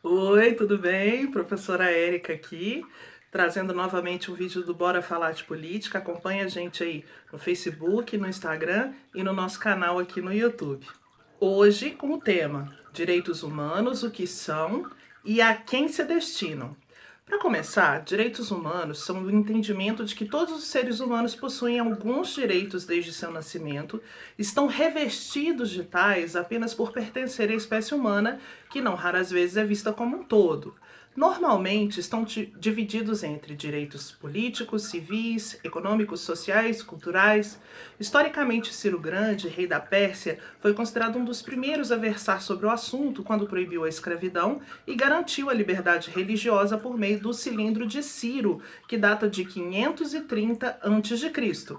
Oi, tudo bem? Professora Érica aqui, trazendo novamente um vídeo do Bora Falar de Política. Acompanhe a gente aí no Facebook, no Instagram e no nosso canal aqui no YouTube. Hoje com o tema Direitos Humanos, o que são e a quem se destinam. Para começar, direitos humanos são o entendimento de que todos os seres humanos possuem alguns direitos desde seu nascimento, estão revestidos de tais apenas por pertencer à espécie humana, que não raras vezes é vista como um todo. Normalmente estão divididos entre direitos políticos, civis, econômicos, sociais, culturais. Historicamente, Ciro Grande, rei da Pérsia, foi considerado um dos primeiros a versar sobre o assunto quando proibiu a escravidão e garantiu a liberdade religiosa por meio do Cilindro de Ciro, que data de 530 a.C.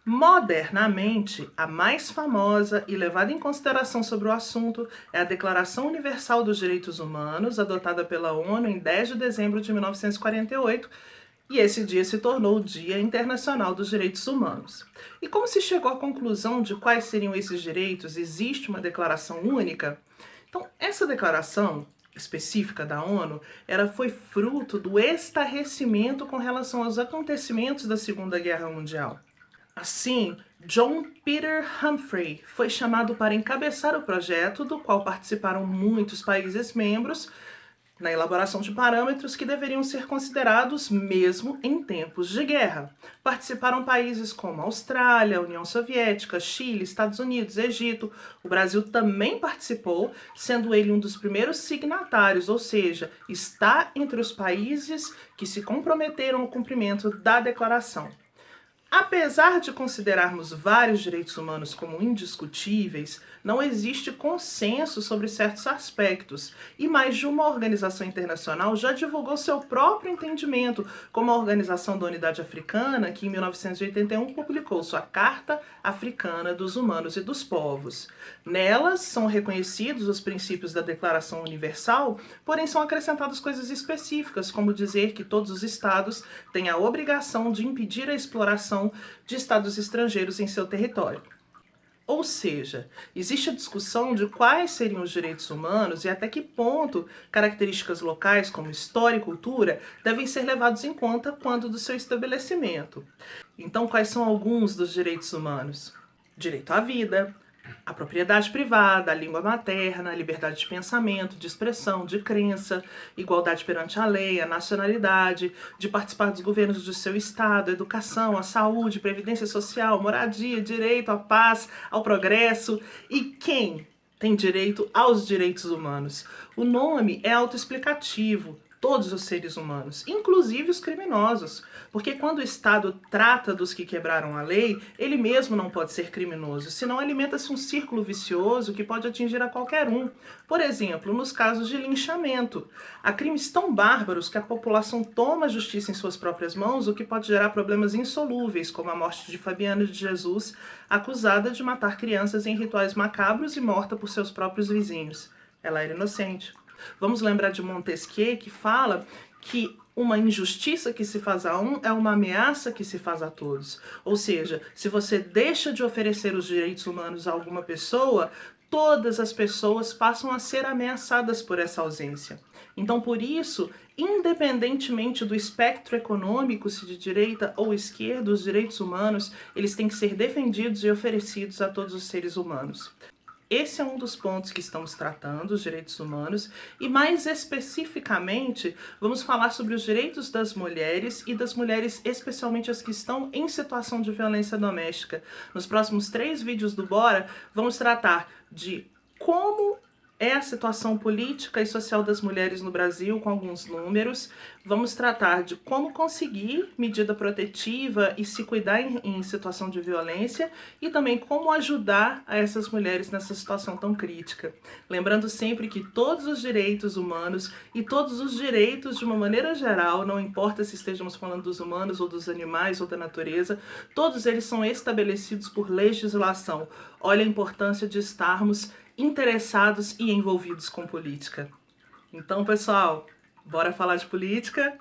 Modernamente, a mais famosa e levada em consideração sobre o assunto é a Declaração Universal dos Direitos Humanos, adotada pela ONU em 10 de dezembro de 1948, e esse dia se tornou o Dia Internacional dos Direitos Humanos. E como se chegou à conclusão de quais seriam esses direitos? Existe uma declaração única? Então, essa declaração específica da ONU, foi fruto do estarrecimento com relação aos acontecimentos da Segunda Guerra Mundial. Assim, John Peter Humphrey foi chamado para encabeçar o projeto, do qual participaram muitos países membros, na elaboração de parâmetros que deveriam ser considerados mesmo em tempos de guerra. Participaram países como Austrália, União Soviética, Chile, Estados Unidos, Egito. O Brasil também participou, sendo ele um dos primeiros signatários, ou seja, está entre os países que se comprometeram ao cumprimento da declaração. Apesar de considerarmos vários direitos humanos como indiscutíveis, não existe consenso sobre certos aspectos, e mais de uma organização internacional já divulgou seu próprio entendimento, como a Organização da Unidade Africana, que em 1981 publicou sua Carta Africana dos Humanos e dos Povos. Nelas são reconhecidos os princípios da Declaração Universal, porém são acrescentadas coisas específicas, como dizer que todos os estados têm a obrigação de impedir a exploração de estados estrangeiros em seu território. Ou seja, existe a discussão de quais seriam os direitos humanos e até que ponto características locais, como história e cultura, devem ser levados em conta quando do seu estabelecimento. Então, quais são alguns dos direitos humanos? Direito à vida, a propriedade privada, a língua materna, a liberdade de pensamento, de expressão, de crença, igualdade perante a lei, a nacionalidade, de participar dos governos do seu estado, a educação, a saúde, previdência social, moradia, direito à paz, ao progresso. E quem tem direito aos direitos humanos? O nome é autoexplicativo. Todos os seres humanos, inclusive os criminosos, porque quando o Estado trata dos que quebraram a lei, ele mesmo não pode ser criminoso, senão alimenta-se um círculo vicioso que pode atingir a qualquer um. Por exemplo, nos casos de linchamento. Há crimes tão bárbaros que a população toma a justiça em suas próprias mãos, o que pode gerar problemas insolúveis, como a morte de Fabiana de Jesus, acusada de matar crianças em rituais macabros e morta por seus próprios vizinhos. Ela era inocente. Vamos lembrar de Montesquieu, que fala que uma injustiça que se faz a um é uma ameaça que se faz a todos. Ou seja, se você deixa de oferecer os direitos humanos a alguma pessoa, todas as pessoas passam a ser ameaçadas por essa ausência. Então, por isso, independentemente do espectro econômico, se de direita ou esquerda, os direitos humanos, eles têm que ser defendidos e oferecidos a todos os seres humanos. Esse é um dos pontos que estamos tratando, os direitos humanos, e mais especificamente vamos falar sobre os direitos das mulheres e das mulheres, especialmente as que estão em situação de violência doméstica. Nos próximos 3 vídeos do Bora, vamos tratar de como é a situação política e social das mulheres no Brasil, com alguns números. Vamos tratar de como conseguir medida protetiva e se cuidar em situação de violência e também como ajudar a essas mulheres nessa situação tão crítica. Lembrando sempre que todos os direitos humanos e todos os direitos de uma maneira geral, não importa se estejamos falando dos humanos ou dos animais ou da natureza, todos eles são estabelecidos por legislação. Olha a importância de estarmos interessados e envolvidos com política. Então, pessoal, bora falar de política?